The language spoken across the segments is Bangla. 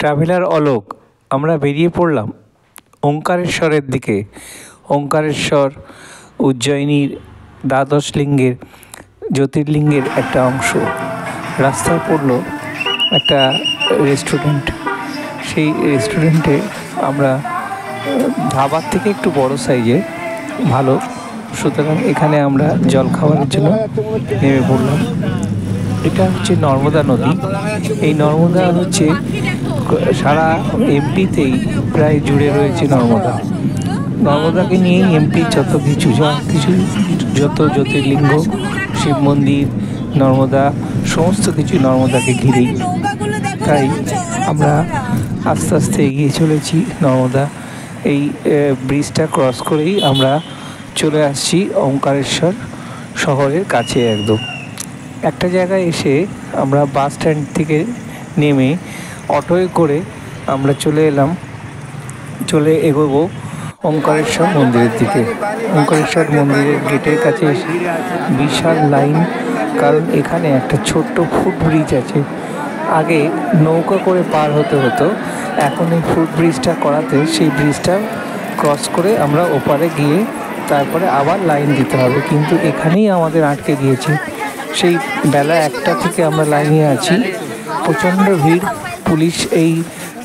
ট্রাভেলার অলোক আমরা বেরিয়ে পড়লাম ওঙ্কারেশ্বরের দিকে। ওঙ্কারেশ্বর উজ্জয়িনীর দ্বাদশ লিঙ্গের জ্যোতির্লিঙ্গের একটা অংশ। রাস্তায় পড়লো একটা রেস্টুরেন্ট। সেই রেস্টুরেন্টে আমরা ধাবার থেকে একটু বড় সাইজে ভালো, সুতরাং এখানে আমরা জল খাওয়ার জন্য নেমে পড়লাম। এটা হচ্ছে নর্মদা নদী। এই নর্মদা হচ্ছে সারা এমপিতেই প্রায় জুড়ে রয়েছে নর্মদা। নর্মদাকে নিয়েই এমপি যত যত জ্যোতির্লিঙ্গ, শিব মন্দির, নর্মদা, সমস্ত কিছু নর্মদাকে ঘিরেই। তাই আমরা আস্তে আস্তে এগিয়ে চলেছি নর্মদা। এই ব্রিজটা ক্রস করেই আমরা চলে আসছি ওঙ্কারেশ্বর শহরের কাছে একদম। একটা জায়গায় এসে আমরা বাস স্ট্যান্ড থেকে নেমে অটোয় করে আমরা চলে এগোবো ওঙ্কারেশ্বর মন্দিরের দিকে। ওঙ্কারেশ্বর মন্দিরের গেটের কাছে এসে বিশাল লাইন, কারণ এখানে একটা ছোট্ট ফুটব্রিজ আছে। আগে নৌকা করে পার হতে হতো, এখন এই ফুটব্রিজটা করাতে সেই ব্রিজটা ক্রস করে আমরা ওপারে গিয়ে তারপরে আবার লাইন দিতে হবে, কিন্তু এখানেই আমাদের আটকে দিয়েছে। সেই বেলা 1টা থেকে আমরা লাইনে আছি। প্রচণ্ড ভিড়। পুলিশ এই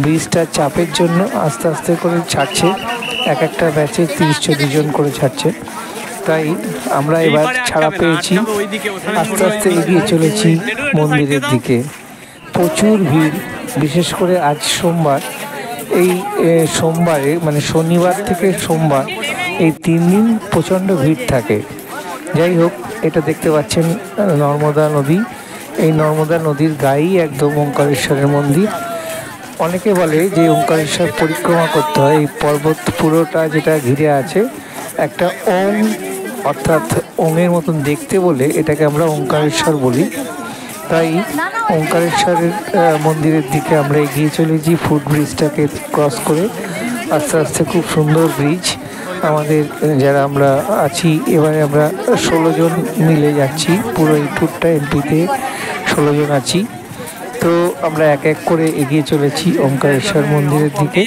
ব্রিজটার চাপের জন্য আস্তে আস্তে করে ছাড়ছে, একটা ব্যাচে 30-40 জন করে ছাড়ছে। তাই আমরা এবার ছাড়া পেয়েছি, আস্তে আস্তে এগিয়ে চলেছি মন্দিরের দিকে। প্রচুর ভিড়, বিশেষ করে আজ সোমবার। এই সোমবারে মানে শনিবার থেকে সোমবার এই 3 দিন প্রচণ্ড ভিড় থাকে। যাই হোক, এটা দেখতে পাচ্ছেন নর্মদা নদী। এই নর্মদা নদীর গায়েই একদম ওঙ্কারেশ্বরের মন্দির। অনেকে বলে যে ওঙ্কারেশ্বর পরিক্রমা করতে হয়। এই পর্বত পুরোটা যেটা ঘিরে আছে একটা ওং, অর্থাৎ ওঙের মতন দেখতে বলে এটাকে আমরা ওঙ্কারেশ্বর বলি। তাই ওঙ্কারেশ্বরের মন্দিরের দিকে আমরা এগিয়ে চলেছি ফুটব্রিজটাকে ক্রস করে আস্তে আস্তে। খুব সুন্দর ব্রিজ। আমাদের যারা আমরা আছি, এবারে আমরা 16 জন মিলে যাচ্ছি। পুরো এই ট্যুরটা এমপিতে 16 জন আছি। তো আমরা এক এক করে এগিয়ে চলেছি ওঙ্কারেশ্বর মন্দিরের দিকে।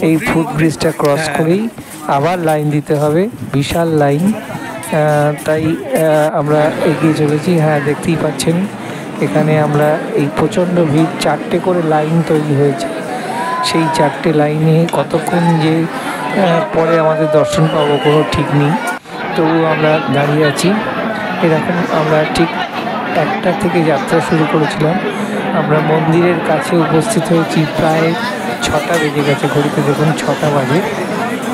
এই ফুটব্রিজটা ক্রস করেই আবার লাইন দিতে হবে, বিশাল লাইন। তাই আমরা এগিয়ে চলেছি। হ্যাঁ, দেখতেই পাচ্ছেন এখানে আমরা এই প্রচণ্ড ভিড়, 4টে করে লাইন তৈরি হয়েছে। সেই 4টে লাইনে কতক্ষণ যে পরে আমাদের দর্শন পাবো কোনো ঠিক নেই। তবু আমরা দাঁড়িয়ে আছি। এরকম আমরা ঠিক 1টা থেকে যাত্রা শুরু করেছিলাম। আমরা মন্দিরের কাছে উপস্থিত হয়েছি প্রায় 6টা বেজে গেছে। ঘড়িতে দেখুন 6টা বাজে।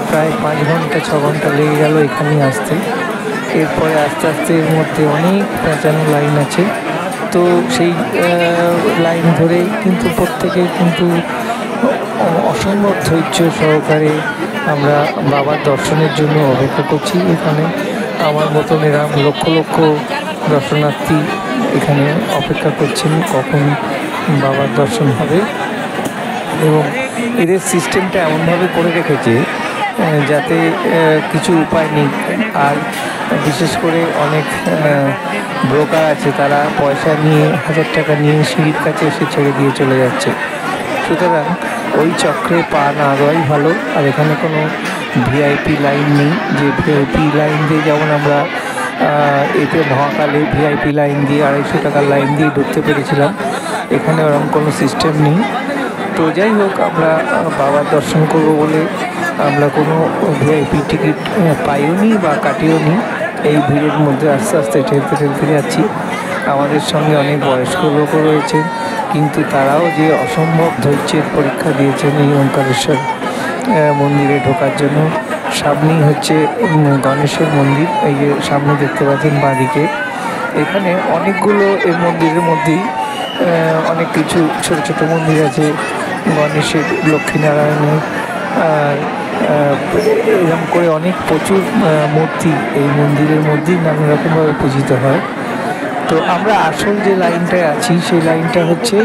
প্রায় 5 ঘন্টা 6 ঘন্টা লেগে গেল এখানেই আসতে। এরপরে আস্তে আস্তে এর মধ্যে অনেক পেঁচানো লাইন আছে। তো সেই লাইন ধরে কিন্তু প্রত্যেকেই কিন্তু অসম্ভব ধৈর্য সহকারে আমরা বাবার দর্শনের জন্য অপেক্ষা করছি। এখানে আমার মতন এরকম লক্ষ লক্ষ দর্শনার্থী এখানে অপেক্ষা করছেন কখন বাবার দর্শন হবে। এবং এদের সিস্টেমটা এমনভাবে করে রেখেছে যাতে কিছু উপায় নেই। আর বিশেষ করে অনেক ব্রোকার আছে, তারা পয়সা নিয়ে 1000 টাকা নিয়ে সিঁড়ির কাছে এসে ছেড়ে দিয়ে চলে যাচ্ছে। সুতরাং ওই চক্রে পা না দেওয়াই ভালো। আর এখানে কোনো ভিআইপি লাইন নেই, যে ভিআইপি লাইন দিয়ে যেমন আমরা এতে মহাকালে ভিআইপি লাইন দিয়ে 250 টাকার লাইন দিয়ে ঢুকতে পেরেছিলাম। এখানে ওরকম কোনো সিস্টেম নেই। তো যাই হোক, আমরা বাবার দর্শন করব বলে আমরা কোনো ভিআইপি টিকিট পাইও নি বা কাটিও নি। এই ভিড়ের মধ্যে আস্তে আস্তে ঠেলতে যাচ্ছি। আমাদের সঙ্গে অনেক বয়স্ক লোকও রয়েছে, কিন্তু তারাও যে অসম্ভব ধৈর্যের পরীক্ষা দিয়েছেন এই ওঙ্কারেশ্বর মন্দিরে ঢোকার জন্য। সামনেই হচ্ছে গণেশের মন্দির। এই যে সামনে দেখতে পাচ্ছেন বাঁদিকে, এখানে অনেকগুলো এই মন্দিরের মধ্যেই অনেক কিছু ছোট ছোট মন্দির আছে। গণেশের, লক্ষ্মীনারায়ণের, আর এরকম করে অনেক প্রচুর মূর্তি এই মন্দিরের মধ্যেই নানা রকমভাবে পূজিত হয়। তো আমরা আসল যে লাইনটায় আছি সেই লাইনটা হচ্ছে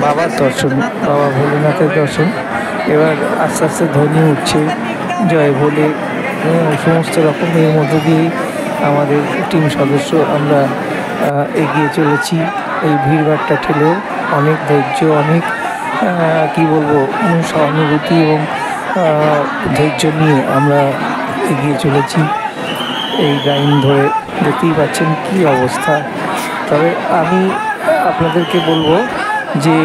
বাবার দর্শন, বাবা ভোলেনাথের দর্শন। এবার আস্তে আস্তে ধ্বনি উঠছে জয় ভোলে, সমস্ত রকমের মধ্যে দিয়ে আমাদের টিম সদস্য আমরা এগিয়ে চলেছি। এই ভিড়ভাড়টা ঠেলেও অনেক ধৈর্য, অনেক কী বলবো, সহানুভূতি এবং ধৈর্য নিয়ে আমরা এগিয়ে চলেছি। এই লাইন ধরে দেখতেই পাচ্ছেন কী অবস্থা। তবে আমি আপনাদেরকে বলবো যে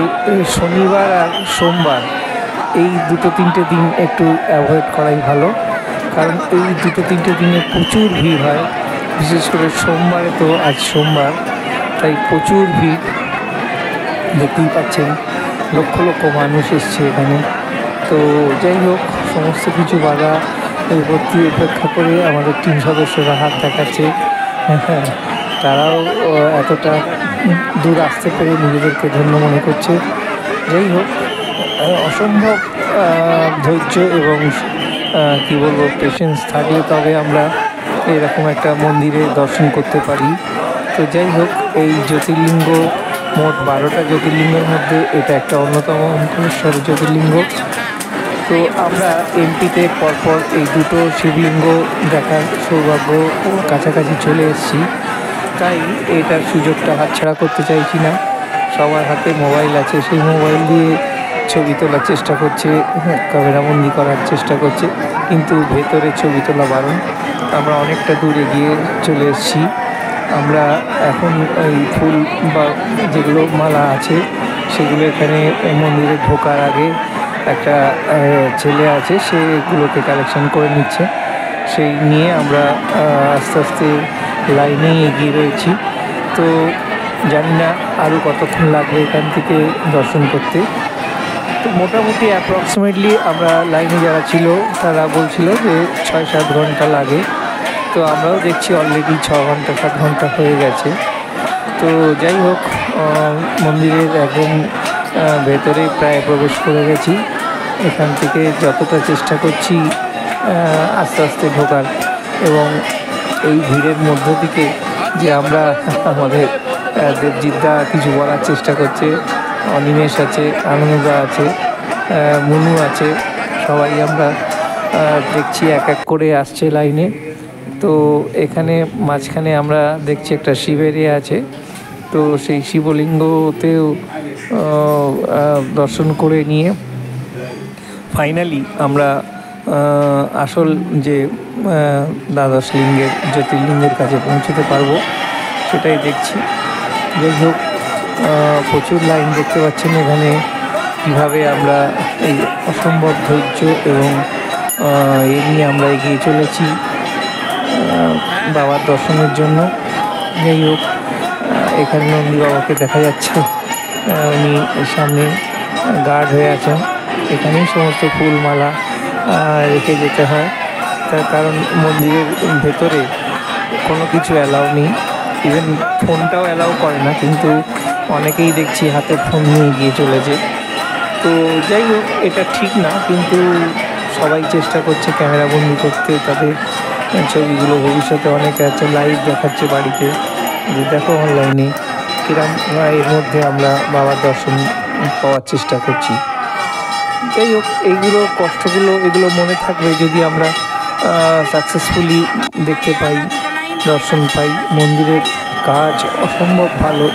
শনিবার আর সোমবার এই দুটো তিনটে দিন একটু অ্যাভয়েড করাই ভালো, কারণ এই দুটো তিনটে দিনে প্রচুর ভিড় হয়। বিশেষ করে সোমবারে, তো আজ সোমবার, তাই প্রচুর ভিড়। দেখতেই পাচ্ছেন লক্ষ লক্ষ মানুষ এসছে এখানে। তো যাই হোক, সমস্ত কিছু বাধা বিপত্তি উপেক্ষা করে আমাদের টিম সদস্যরা হাত দেখাচ্ছে। তারাও এতটা দূর আসতে পেরে নিজেদেরকে ধন্য মনে করছে। যাই হোক, অসম্ভব ধৈর্য এবং কী বলবো, পেশেন্স থাকলে তবে আমরা এরকম একটা মন্দিরে দর্শন করতে পারি। তো যাই হোক, এই জ্যোতির্লিঙ্গ, মোট 12টা জ্যোতির্লিঙ্গের মধ্যে এটা একটা অন্যতম ওঙ্কারেশ্বর জ্যোতির্লিঙ্গ। তো আমরা এমপিতে পরপর এই দুটো শিবলিঙ্গ দেখার সৌভাগ্য কাছাকাছি চলে এসেছি, তাই এটার সুযোগটা হাতছাড়া করতে চাইছি না। সবার হাতে মোবাইল আছে, সেই মোবাইল দিয়ে ছবি তোলার চেষ্টা করছে, ক্যামেরাবন্দি করার চেষ্টা করছে, কিন্তু ভেতরে ছবি তোলা বারণ। আমরা অনেকটা দূর এগিয়ে চলে এসেছি। আমরা এখন এই ফুল বা যেগুলো মালা আছে সেগুলো এখানে মন্দিরে ঢোকার আগে একটা ছেলে আছে, সেগুলোকে কালেকশন করে নিচ্ছে। সেই নিয়ে আমরা আস্তে আস্তে লাইনে এগিয়ে রয়েছি। তো জানি না আরও কতক্ষণ লাগবে এখান থেকে দর্শন করতে। তো মোটামুটি অ্যাপ্রক্সিমেটলি আমরা লাইনে যারা ছিল তারা বলছিল যে 6-7 ঘন্টা লাগে। তো আমরাও দেখছি অলরেডি 6 ঘন্টা 7 ঘন্টা হয়ে গেছে। তো যাই হোক, মন্দিরের একদম ভেতরে প্রায় প্রবেশ করে গেছি। এখান থেকে যতটা চেষ্টা করছি আস্তে আস্তে ঢোকার, এবং এই ভিড়ের মধ্য থেকে যে আমরা আমাদের দেবজিৎদা কিছু বলার চেষ্টা করছে, অনিমেষ আছে, আনন্দদা আছে, মুনু আছে, সবাই আমরা দেখছি এক এক করে আসছে লাইনে। তো এখানে মাঝখানে আমরা দেখছি একটা শিবের আছে। তো সেই শিবলিঙ্গতেও দর্শন করে নিয়ে ফাইনালি আমরা আসল যে দ্বাদশ লিঙ্গের জ্যোতির্লিঙ্গের কাছে পৌঁছতে পারবো, সেটাই দেখছি। যাই হোক, প্রচুর লাইন দেখতে পাচ্ছেন এখানে। কীভাবে আমরা এই অসম্ভব ধৈর্য এবং এ নিয়ে আমরা এগিয়ে চলেছি বাবার দর্শনের জন্য। যাই হোক, এখানে নন্দী বাবাকে দেখা যাচ্ছে, উনি সামনে গার্ড হয়ে আছেন। এখানেই সমস্ত ফুলমালা রেখে যেতে হয়, তার কারণ মন্দিরের ভেতরে কোনো কিছু অ্যালাউ নেই, ইভেন ফোনটাও অ্যালাউ করে না, কিন্তু অনেকেই দেখছি হাতে ফোন নিয়ে গিয়ে চলেছে। তো যাই হোক, এটা ঠিক না, কিন্তু সবাই চেষ্টা করছে ক্যামেরাবন্দি করতে তাদের ছবিগুলো। ভবিষ্যতে অনেকে আছে লাইভ দেখাচ্ছে বাড়িতে, যে দেখো অনলাইনে কিরম, এর মধ্যে আমরা বাবার দর্শন পাওয়ার চেষ্টা করছি। যাই হোক, এইগুলো কষ্টগুলো এগুলো মনে থাকবে যদি আমরা সাকসেসফুলি দেখতে পাই, দর্শন পাই। মন্দিরের কাজ অসম্ভব ভালো,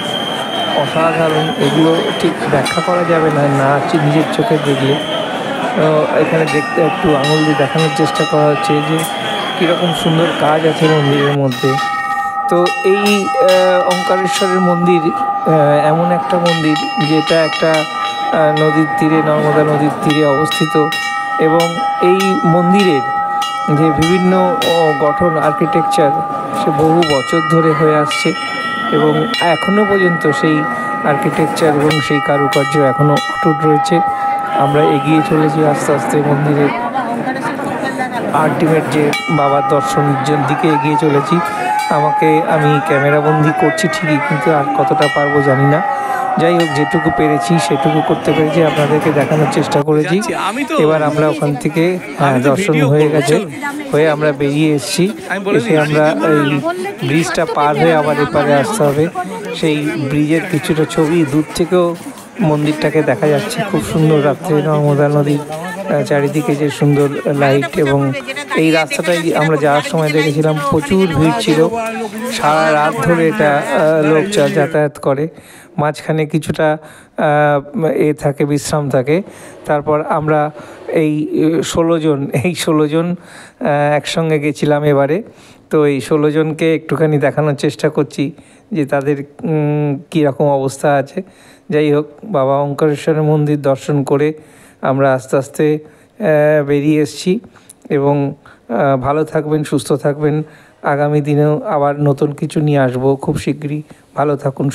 অসাধারণ, এগুলো ঠিক ব্যাখ্যা করা যাবে না নিজের চোখে দেখলে। এখানে দেখতে একটু আঙুল দিয়ে দেখানোর চেষ্টা করা হচ্ছে যে কীরকম সুন্দর কাজ আছে মন্দিরের মধ্যে। তো এই ওঙ্কারেশ্বরের মন্দির এমন একটা মন্দির যেটা একটা নদীর তীরে, নর্মদা নদীর তীরে অবস্থিত, এবং এই মন্দিরের যে বিভিন্ন গঠন, আর্কিটেকচার, সে বহু বছর ধরে হয়ে আসছে, এবং এখনও পর্যন্ত সেই আর্কিটেকচার এবং সেই কারুকার্য এখনও অটুট রয়েছে। আমরা এগিয়ে চলেছি আস্তে আস্তে মন্দিরের আলটিমেট যে বাবার দর্শনের দিকে এগিয়ে চলেছি। আমি ক্যামেরাবন্দি করছি ঠিকই, কিন্তু আর কতটা পারবো জানি না। যাই হোক, যেটুকু পেরেছি সেটুকু করতে পেরেছি, আপনাদেরকে দেখানোর চেষ্টা করেছি। এবার আমরা ওখান থেকে দর্শন হয়ে আমরা বেরিয়ে এসেছি। এসে আমরা এই ব্রিজটা পার হয়ে আবার এপারে আসতে হবে। সেই ব্রিজের কিছুটা ছবি দূর থেকেও মন্দিরটাকে দেখা যাচ্ছে, খুব সুন্দর রাত্রে নর্মদা নদীর চারিদিকে যে সুন্দর লাইট, এবং এই রাস্তাটাই আমরা যাওয়ার সময় দেখেছিলাম প্রচুর ভিড় ছিল। সারা রাত ধরে এটা লোক যাতায়াত করে, মাঝখানে কিছুটা থাকে, বিশ্রাম থাকে। তারপর আমরা এই 16 জন একসঙ্গে গেছিলাম এবারে। তো এই 16 জনকে একটুখানি দেখানোর চেষ্টা করছি যে তাদের কীরকম অবস্থা আছে। যাই হোক, বাবা ওঙ্কারেশ্বরের মন্দির দর্শন করে আমরা আস্তে আস্তে বেরিয়ে এসেছি। এবং ভালো থাকবেন, সুস্থ থাকবেন। আগামী দিনেও আবার নতুন কিছু নিয়ে আসবো খুব শিগগিরই। ভালো থাকুন।